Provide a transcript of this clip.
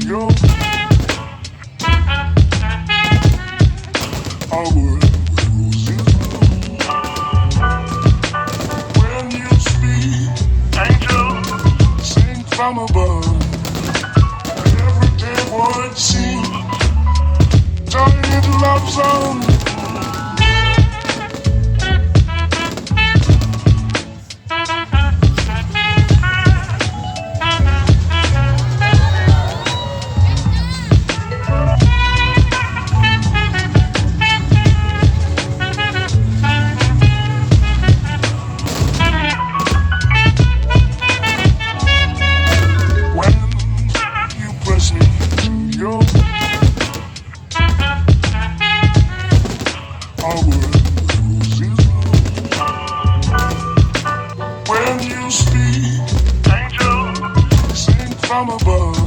your our roses when you speak, angel, sing from above. Everyday word seems turn into love song. You press me to your our roses when you speak, angel, sing from above.